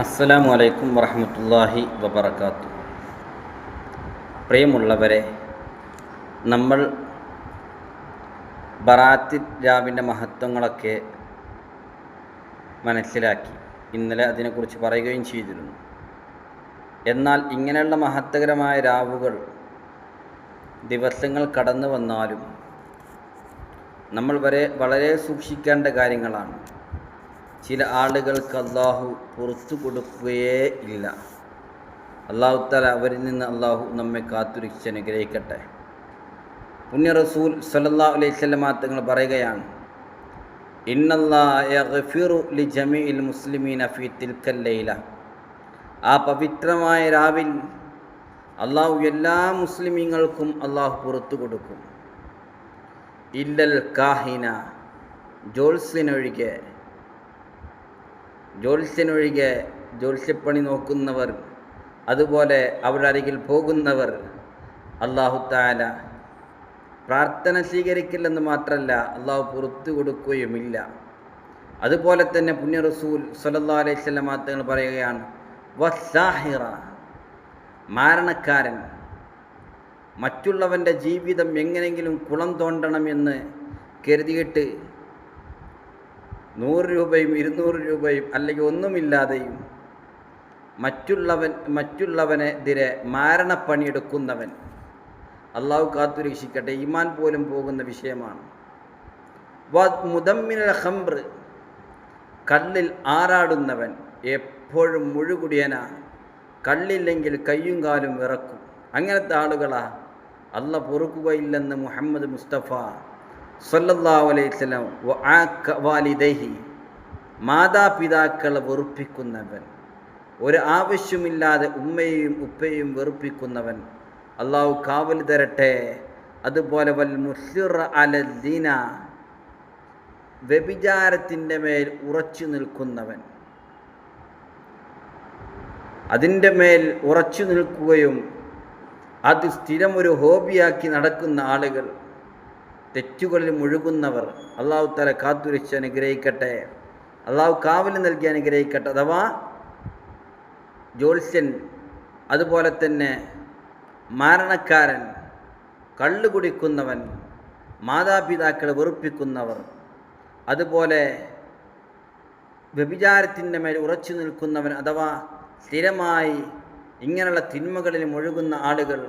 അസ്സലാമു അലൈക്കും വറഹ്മത്തുള്ളാഹി വബറകാതുഹു. പ്രിയമുള്ളവരെ, നമ്മൾ ബറാത്ത് രാവിൻ്റെ മഹത്വങ്ങളൊക്കെ മനസ്സിലാക്കി. ഇന്നലെ അതിനെക്കുറിച്ച് പറയുകയും ചെയ്തിരുന്നു. എന്നാൽ ഇങ്ങനെയുള്ള മഹത്വകരമായ രാവുകൾ ദിവസങ്ങൾ കടന്നു വന്നാലും നമ്മൾ വളരെ സൂക്ഷിക്കേണ്ട കാര്യങ്ങളാണ്. ചില ആളുകൾക്ക് അള്ളാഹു പുറത്തു കൊടുക്കുകയേ ഇല്ല. അള്ളാഹു തആല അവരിൽ നിന്ന് അള്ളാഹു നമ്മെ കാത്തുരക്ഷിച്ച് അനുഗ്രഹിക്കട്ടെ. പുണ്യ റസൂൽ സ്വല്ലല്ലാഹു അലൈഹി വസല്ലമ തങ്ങൾ പറയുകയാണ്, ഇന്നല്ലാഹ യഗ്ഫിറു ലിജമീഇൽ മുസ്ലിമീന ഫീ തിൽക്കൽ ലൈല. ആ പവിത്രമായ രാവിൽ അള്ളാഹു എല്ലാ മുസ്ലിമീങ്ങൾക്കും അള്ളാഹു പുറത്തു കൊടുക്കും. ഇല്ലൽ കാഹിന, ജ്യോത്സ്യനൊഴികെ, ജ്യോത്സ്യപ്പണി നോക്കുന്നവർ, അതുപോലെ അവരുടെ അരികിൽ പോകുന്നവർ അല്ലാഹു തആല പ്രാർത്ഥന സ്വീകരിക്കില്ലെന്ന് മാത്രമല്ല, അള്ളാഹു പുറത്തു കൊടുക്കുകയുമില്ല. അതുപോലെ തന്നെ പുണ്യ റസൂൽ സ്വല്ലല്ലാഹു അലൈഹി വസല്ലമ തങ്ങൾ പറയുകയാണ്, വസ്സാഹിറ, മാരണക്കാരൻ, മറ്റുള്ളവൻ്റെ ജീവിതം എങ്ങനെയെങ്കിലും കുളം തോണ്ടണമെന്ന് കരുതിയിട്ട് 100 രൂപയും 200 രൂപയും അല്ലെങ്കിൽ ഒന്നുമില്ലാതെയും മറ്റുള്ളവനെതിരെ മാരണപ്പണിയെടുക്കുന്നവൻ, അള്ളാഹു കാത്തുരക്ഷിക്കട്ടെ, ഈമാൻ പോലും പോകുന്ന വിഷയമാണ്. മുദമ്മിനൽ ഖംർ, കള്ളിൽ ആറാടുന്നവൻ, എപ്പോഴും മുഴുകുടിയനാ, കള്ളില്ലെങ്കിൽ കയ്യും കാലും വിറക്കും. അങ്ങനത്തെ ആളുകളാ അള്ളാഹ് പൊറുക്കുകയില്ലെന്ന് മുഹമ്മദ് മുസ്തഫ സ്വല്ലല്ലാഹു അലൈഹി വസല്ലം. വാലിദൈഹി, മാതാപിതാക്കളെ വെറുപ്പിക്കുന്നവൻ, ഒരു ആവശ്യമില്ലാതെ ഉമ്മയെയും ഉപ്പയെയും വെറുപ്പിക്കുന്നവൻ, അള്ളാഹു കാവൽ തരട്ടെ. അതുപോലെ വൽ മുസ്ലിറ അലദ്ദിന, വ്യഭിചാരത്തിൻ്റെ മേൽ ഉറച്ചു നിൽക്കുന്നവൻ, അതിൻ്റെ മേൽ ഉറച്ചു നിൽക്കുകയും അത് സ്ഥിരം ഒരു ഹോബിയാക്കി നടക്കുന്ന ആളുകൾ, തെറ്റുകളിൽ മുഴുകുന്നവർ, അള്ളാഹു തആല കാത്തുരക്ഷിച്ച് അനുഗ്രഹിക്കട്ടെ, അള്ളാഹു കാവൽ നൽകി അനുഗ്രഹിക്കട്ടെ. അഥവാ ജ്യോത്സ്യൻ, അതുപോലെ തന്നെ മാരണക്കാരൻ, കള്ളു കുടിക്കുന്നവൻ, മാതാപിതാക്കളെ വെറുപ്പിക്കുന്നവർ, അതുപോലെ വ്യഭിചാരത്തിൻ്റെ മേൽ ഉറച്ചു നിൽക്കുന്നവൻ, അഥവാ സ്ഥിരമായി ഇങ്ങനെയുള്ള തിന്മകളിൽ മുഴുകുന്ന ആളുകൾ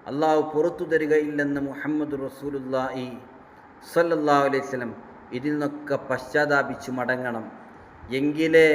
അള്ളാഹു പുറത്തു തരികയില്ലെന്ന് മുഹമ്മദ് റസൂലുള്ളാഹി സ്വല്ലല്ലാഹു അലൈഹി വസല്ലം. ഇതിൽ നിന്നൊക്കെ പശ്ചാത്താപിച്ച് മടങ്ങണം. എങ്കിലേ